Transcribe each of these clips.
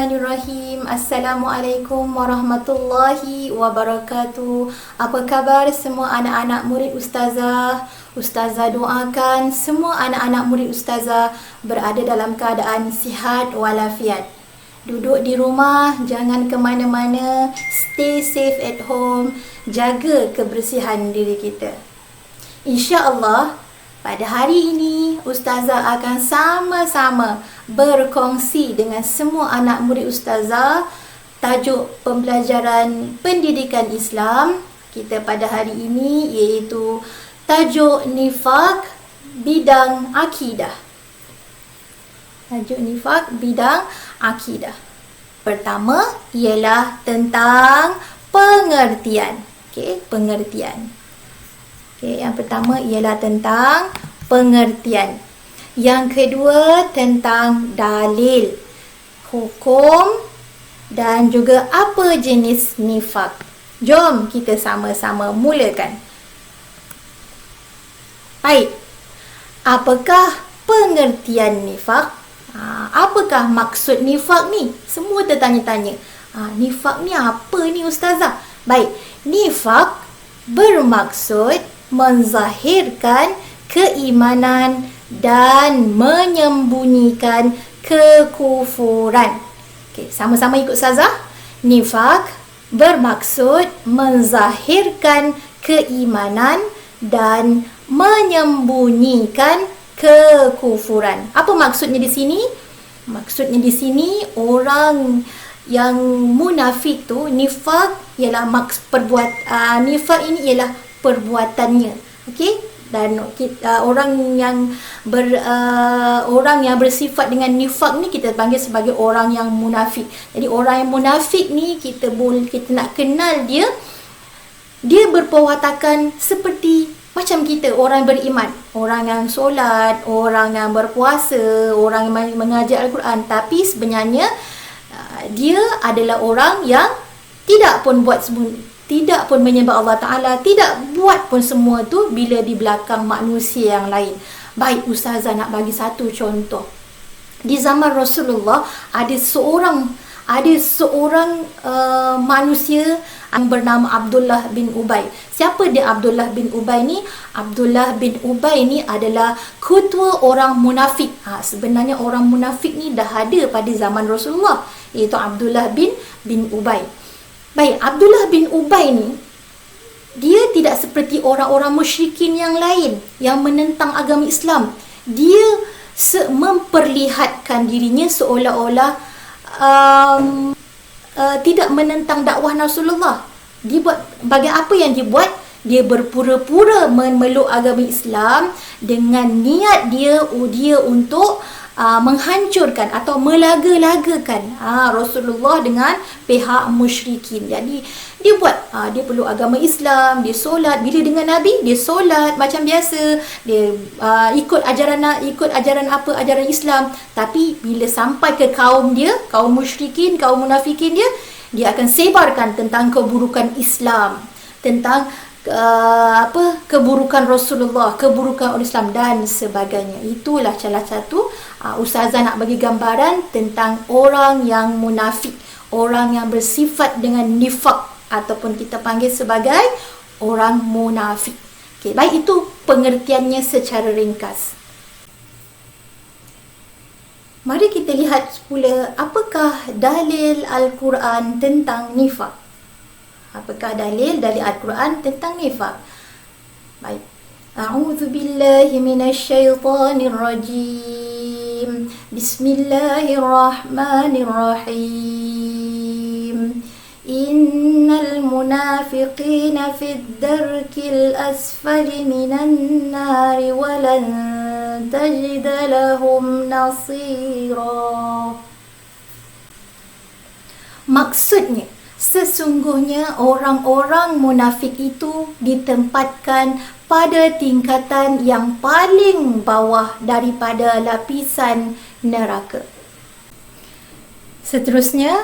Bismillahirrahmanirrahim. Assalamualaikum warahmatullahi wabarakatuh. Apa khabar semua anak-anak murid Ustazah? Ustazah doakan semua anak-anak murid Ustazah berada dalam keadaan sihat walafiat. Duduk di rumah, jangan ke mana-mana. Stay safe at home. Jaga kebersihan diri kita. InsyaAllah, pada hari ini Ustazah akan sama-sama berkongsi dengan semua anak murid Ustazah tajuk pembelajaran pendidikan Islam kita pada hari ini, iaitu tajuk nifak bidang akidah. Tajuk nifak bidang akidah. Pertama ialah tentang pengertian. Pengertian. Yang pertama ialah tentang pengertian. Yang kedua tentang dalil, hukum dan juga apa jenis nifak. Jom kita sama-sama mulakan. Baik, apakah pengertian nifak? Apakah maksud nifak ni? Semua tertanya-tanya. Nifak ni apa ni Ustazah? Baik, nifak bermaksud menzahirkan keimanan dan menyembunyikan kekufuran. Sama-sama ikut Ustazah. Nifak bermaksud menzahirkan keimanan dan menyembunyikan kekufuran. Apa maksudnya di sini? Maksudnya di sini orang yang munafik tu, nifak ialah nifak ini ialah perbuatannya. Dan orang yang bersifat dengan nifak ni kita panggil sebagai orang yang munafik. Jadi orang yang munafik ni kita nak kenal dia berperwatakan seperti macam kita, orang beriman, orang yang solat, orang yang berpuasa, orang yang mengajar Al-Quran, tapi sebenarnya dia adalah orang yang tidak pun menyembah Allah Ta'ala, tidak buat pun semua tu bila di belakang manusia yang lain. Baik, Ustazah nak bagi satu contoh. Di zaman Rasulullah ada seorang manusia yang bernama Abdullah bin Ubay. Siapa dia Abdullah bin Ubay ni? Abdullah bin Ubay ni adalah ketua orang munafik. Sebenarnya orang munafik ni dah ada pada zaman Rasulullah, iaitu Abdullah bin Ubay. Baik, Abdullah bin Ubay ni dia tidak seperti orang-orang musyrikin yang lain yang menentang agama Islam. Dia memperlihatkan dirinya seolah-olah tidak menentang dakwah Rasulullah. Dia buat apa yang dia buat? Dia berpura-pura memeluk agama Islam dengan niat dia untuk menghancurkan atau melaga-lagakan Rasulullah dengan pihak musyrikin. Jadi dia dia peluk agama Islam, dia solat, bila dengan Nabi dia solat macam biasa, dia ikut ajaran ajaran Islam. Tapi bila sampai ke kaum musyrikin, kaum munafikin dia akan sebarkan tentang keburukan Islam, tentang keburukan Rasulullah, keburukan orang Islam dan sebagainya. Itulah salah satu Ustazah nak bagi gambaran tentang orang yang munafik, orang yang bersifat dengan nifak ataupun kita panggil sebagai orang munafik. Baik, itu pengertiannya secara ringkas. Mari kita lihat pula apakah dalil Al-Quran tentang nifak. Apakah dalil dari Al-Quran tentang nifak? Baik. A'udzu billahi minasyaitonir rajim. Bismillahirrahmanirrahim. Innal munafiqina fid darkil asfali minan nari wa lan tajida lahum nasira. Maksudnya, sesungguhnya orang-orang munafik itu ditempatkan pada tingkatan yang paling bawah daripada lapisan neraka. Seterusnya,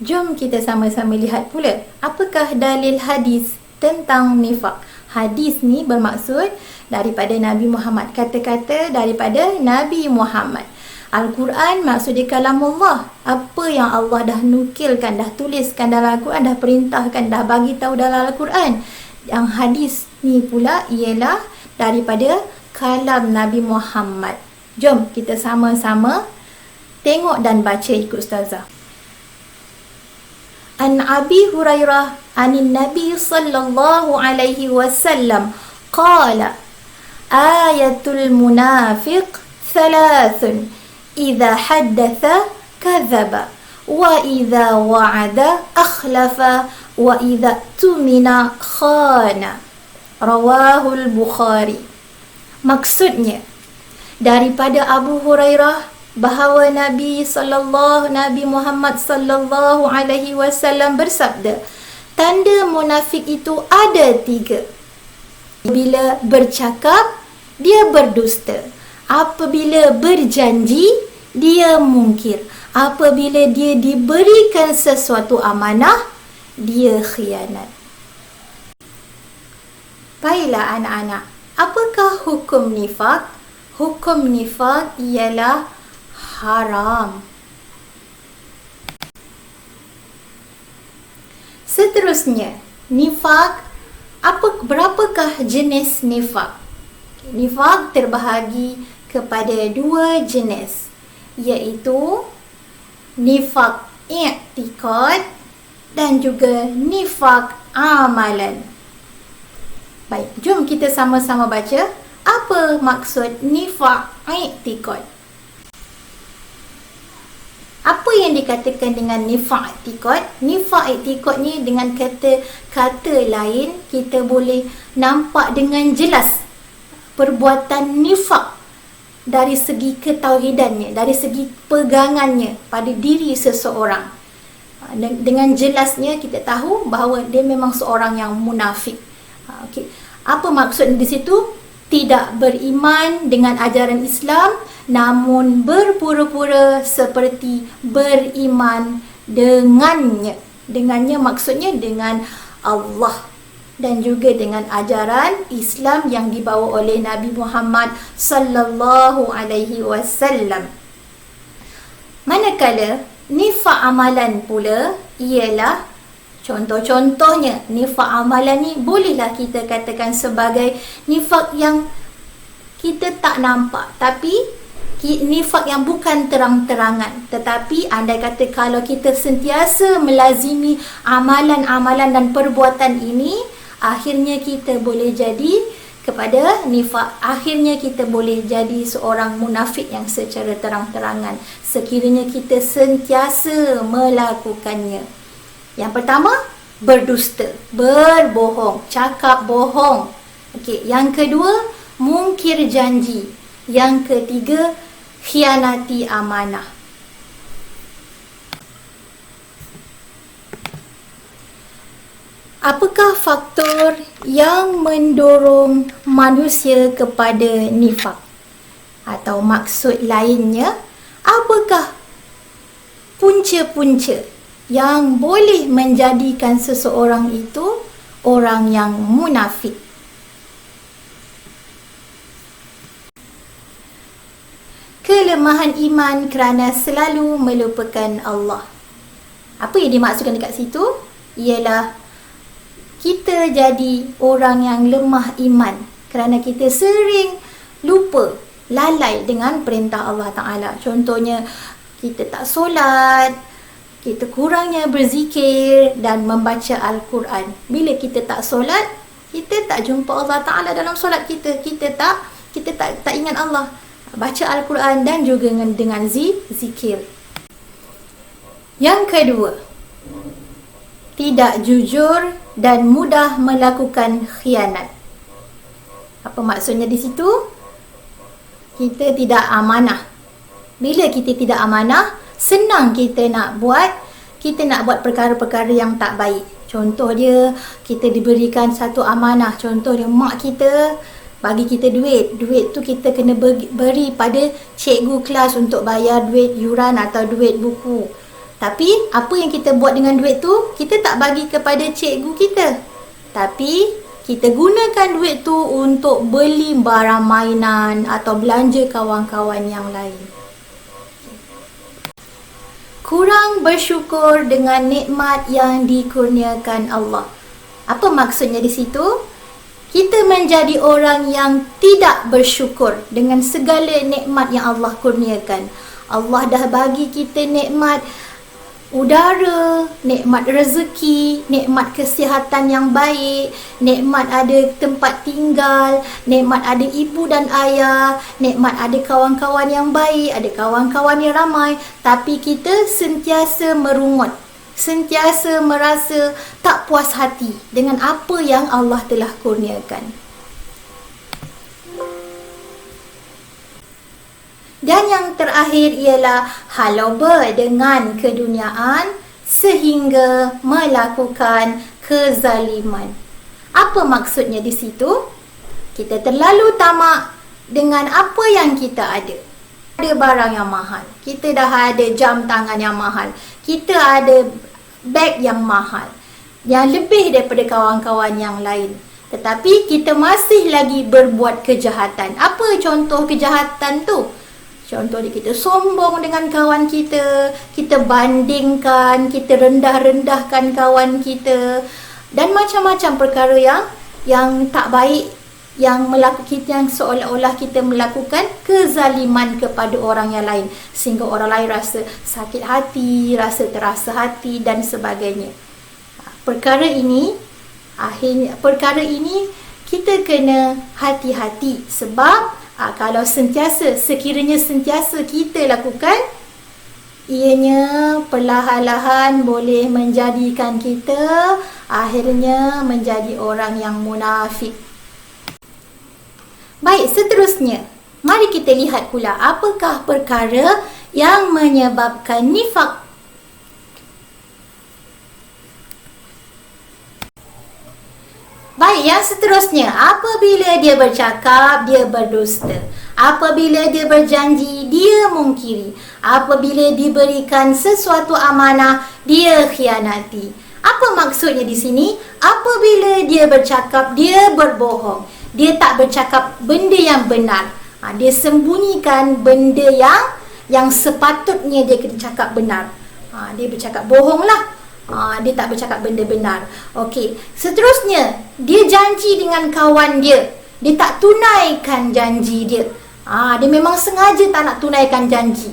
jom kita sama-sama lihat pula apakah dalil hadis tentang nifak. Hadis ni bermaksud daripada Nabi Muhammad, kata-kata daripada Nabi Muhammad. Al-Quran maksudnya kalamullah. Apa yang Allah dah nukilkan, dah tuliskan dalam Al-Quran, dah perintahkan, dah bagi tahu dalam Al-Quran. Yang hadis ni pula ialah daripada kalam Nabi Muhammad. Jom kita sama-sama tengok dan baca ikut ustazah. An Abi Hurairah anin Nabi sallallahu alaihi wasallam qala ayatul munafiq thalathun idza haddatha kadzaba wa idza wa'ada akhlafa wa idza tumina khana. Rawahul Bukhari. Maksudnya daripada Abu Hurairah bahawa Nabi Muhammad sallallahu alaihi wasallam bersabda, tanda munafik itu ada 3. Bila bercakap, dia berdusta. Apabila berjanji, dia mungkir. Apabila dia diberikan sesuatu amanah, dia khianat. Baiklah anak-anak, apakah hukum nifak? Hukum nifak ialah haram. Seterusnya, nifak. Berapakah jenis nifak? Nifak terbahagi kepada 2 jenis, iaitu nifak i'tiqad dan juga nifak amalan. Baik, jom kita sama-sama baca apa maksud nifak i'tiqad. Apa yang dikatakan dengan nifak i'tiqad? Nifak i'tiqad ni dengan kata lain, kita boleh nampak dengan jelas perbuatan nifak dari segi ketauhidannya, dari segi pegangannya pada diri seseorang. Dengan jelasnya kita tahu bahawa dia memang seorang yang munafik. Okey. Apa maksud di situ? Tidak beriman dengan ajaran Islam, namun berpura-pura seperti beriman dengannya. Dengannya maksudnya dengan Allah dan juga dengan ajaran Islam yang dibawa oleh Nabi Muhammad sallallahu alaihi wasallam. Manakala nifak amalan pula ialah, contoh-contohnya nifak amalan ni bolehlah kita katakan sebagai nifak yang kita tak nampak, tapi nifak yang bukan terang-terangan. Tetapi andai kata kalau kita sentiasa melazimi amalan-amalan dan perbuatan ini, akhirnya kita boleh jadi kepada nifak. Akhirnya kita boleh jadi seorang munafik yang secara terang-terangan sekiranya kita sentiasa melakukannya. Yang pertama, berdusta, berbohong, cakap bohong. Okey, yang kedua, mungkir janji. Yang ketiga, khianati amanah. Apakah faktor yang mendorong manusia kepada nifak? Atau maksud lainnya, apakah punca-punca yang boleh menjadikan seseorang itu orang yang munafik? Kelemahan iman kerana selalu melupakan Allah. Apa yang dimaksudkan dekat situ? Ialah kita jadi orang yang lemah iman kerana kita sering lupa, lalai dengan perintah Allah Ta'ala. Contohnya, kita tak solat, kita kurangnya berzikir dan membaca Al-Quran. Bila kita tak solat, kita tak jumpa Allah Ta'ala dalam solat kita. Kita tak ingat Allah. Baca Al-Quran dan juga dengan zikir. Yang kedua, tidak jujur dan mudah melakukan khianat. Apa maksudnya di situ? Kita tidak amanah. Bila kita tidak amanah, senang kita nak buat perkara-perkara yang tak baik. Contoh dia, kita diberikan satu amanah. Contoh dia, mak kita bagi kita duit. Duit tu kita kena beri pada cikgu kelas untuk bayar duit yuran atau duit buku. Tapi apa yang kita buat dengan duit tu, kita tak bagi kepada cikgu kita. Tapi kita gunakan duit tu untuk beli barang mainan atau belanja kawan-kawan yang lain. kurang bersyukur dengan nikmat yang dikurniakan Allah. Apa maksudnya di situ? Kita menjadi orang yang tidak bersyukur dengan segala nikmat yang Allah kurniakan. Allah dah bagi kita nikmat udara, nikmat rezeki, nikmat kesihatan yang baik, nikmat ada tempat tinggal, nikmat ada ibu dan ayah, nikmat ada kawan-kawan yang baik, ada kawan-kawan yang ramai, tapi kita sentiasa merungut, sentiasa merasa tak puas hati dengan apa yang Allah telah kurniakan. Dan yang terakhir ialah haloba dengan keduniaan sehingga melakukan kezaliman. Apa maksudnya di situ? Kita terlalu tamak dengan apa yang kita ada. Ada barang yang mahal. Kita dah ada jam tangan yang mahal. Kita ada beg yang mahal. Yang lebih daripada kawan-kawan yang lain. Tetapi kita masih lagi berbuat kejahatan. Apa contoh kejahatan tu? Contohnya kita sombong dengan kawan kita bandingkan, kita rendah-rendahkan kawan kita dan macam-macam perkara yang tak baik yang seolah-olah kita melakukan kezaliman kepada orang yang lain sehingga orang lain rasa sakit hati, rasa terasa hati dan sebagainya. Perkara ini kita kena hati-hati sebab kalau sekiranya sentiasa kita lakukan, ianya perlahan-lahan boleh menjadikan kita akhirnya menjadi orang yang munafik. Baik, seterusnya, mari kita lihat pula apakah perkara yang menyebabkan nifak. Baik, yang seterusnya, apabila dia bercakap, dia berdusta. Apabila dia berjanji, dia mungkiri. Apabila diberikan sesuatu amanah, dia khianati. Apa maksudnya di sini? Apabila dia bercakap, dia berbohong. Dia tak bercakap benda yang benar. Dia sembunyikan benda yang sepatutnya dia kena cakap benar. Dia bercakap bohong lah. Dia tak bercakap benda benar. Okey, seterusnya dia janji dengan kawan dia, dia tak tunaikan janji dia. Dia memang sengaja tak nak tunaikan janji.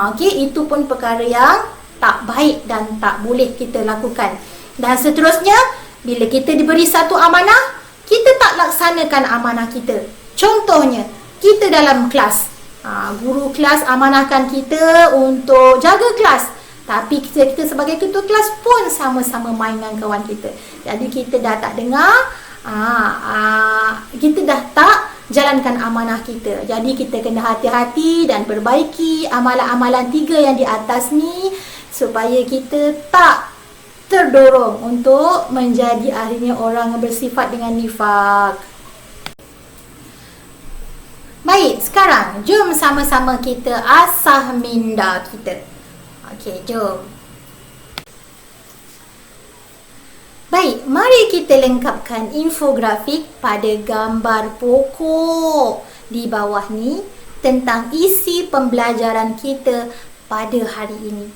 Okey, itu pun perkara yang tak baik dan tak boleh kita lakukan. Dan seterusnya, bila kita diberi satu amanah, kita tak laksanakan amanah kita. Contohnya, kita dalam kelas, guru kelas amanahkan kita untuk jaga kelas. Tapi kita sebagai ketua kelas pun sama-sama main dengan kawan kita. Jadi kita dah tak dengar, kita dah tak jalankan amanah kita. Jadi kita kena hati-hati dan perbaiki amalan-amalan 3 yang di atas ni supaya kita tak terdorong untuk menjadi akhirnya orang yang bersifat dengan nifak. Baik, sekarang jom sama-sama kita asah minda kita. Okey, jom. Baik, mari kita lengkapkan infografik pada gambar pokok di bawah ni tentang isi pembelajaran kita pada hari ini.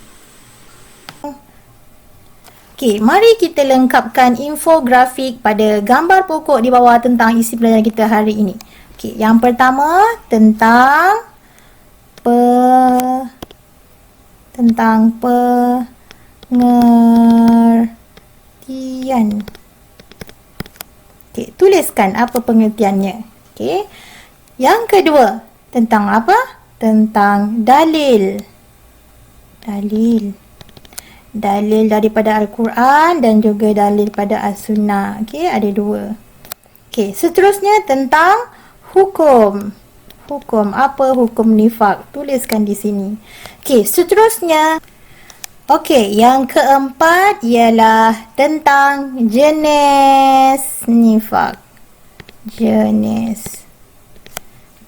Okey, mari kita lengkapkan infografik pada gambar pokok di bawah tentang isi pembelajaran kita hari ini. Okey, yang pertama tentang pengertian. Okey, tuliskan apa pengertiannya. Okey. Yang kedua, tentang apa? Tentang dalil. Dalil daripada Al-Quran dan juga dalil pada As-Sunnah. Okey, ada 2. Okey, seterusnya tentang hukum. Apa hukum nifak? Tuliskan di sini. Okey, seterusnya. Okey, yang keempat ialah tentang jenis nifak.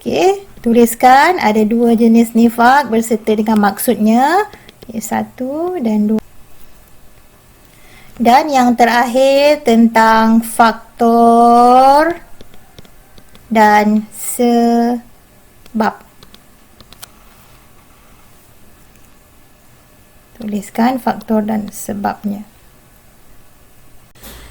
Okey, tuliskan ada 2 jenis nifak berserta dengan maksudnya. Okey, 1 dan 2. Dan yang terakhir tentang faktor dan sebab. Tuliskan faktor dan sebabnya.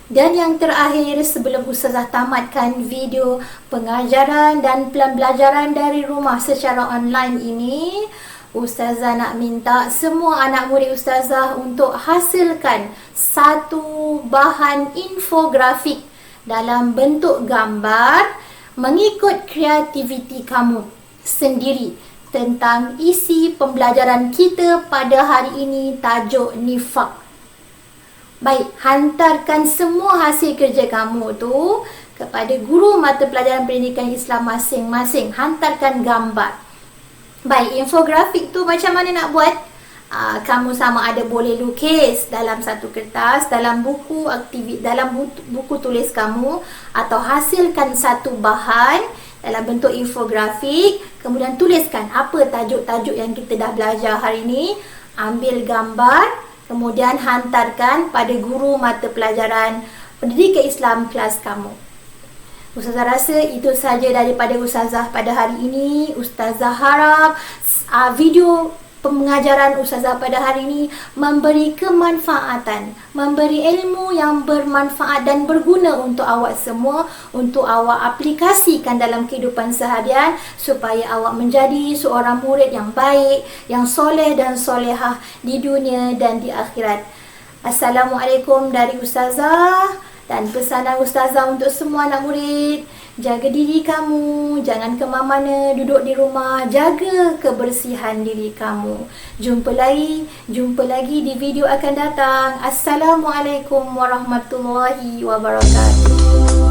Dan yang terakhir, sebelum Ustazah tamatkan video pengajaran dan pembelajaran dari rumah secara online ini, Ustazah nak minta semua anak murid Ustazah untuk hasilkan satu bahan infografik dalam bentuk gambar mengikut kreativiti kamu sendiri tentang isi pembelajaran kita pada hari ini, tajuk nifak. Baik, hantarkan semua hasil kerja kamu tu kepada guru mata pelajaran pendidikan Islam masing-masing. Hantarkan gambar. Baik, infografik tu macam mana nak buat? Kamu sama ada boleh lukis dalam satu kertas, dalam buku dalam buku tulis kamu, atau hasilkan satu bahan dalam bentuk infografik, kemudian tuliskan apa tajuk-tajuk yang kita dah belajar hari ini, ambil gambar, kemudian hantarkan pada guru mata pelajaran pendidikan Islam kelas kamu. Ustazah rasa itu sahaja daripada Ustazah pada hari ini. Ustazah harap video pengajaran Ustazah pada hari ini memberi kemanfaatan, memberi ilmu yang bermanfaat dan berguna untuk awak semua, untuk awak aplikasikan dalam kehidupan seharian supaya awak menjadi seorang murid yang baik, yang soleh dan solehah di dunia dan di akhirat. Assalamualaikum dari Ustazah, dan pesanan Ustazah untuk semua anak murid, jaga diri kamu, jangan ke mana-mana, duduk di rumah, jaga kebersihan diri kamu. Jumpa lagi di video akan datang. Assalamualaikum warahmatullahi wabarakatuh.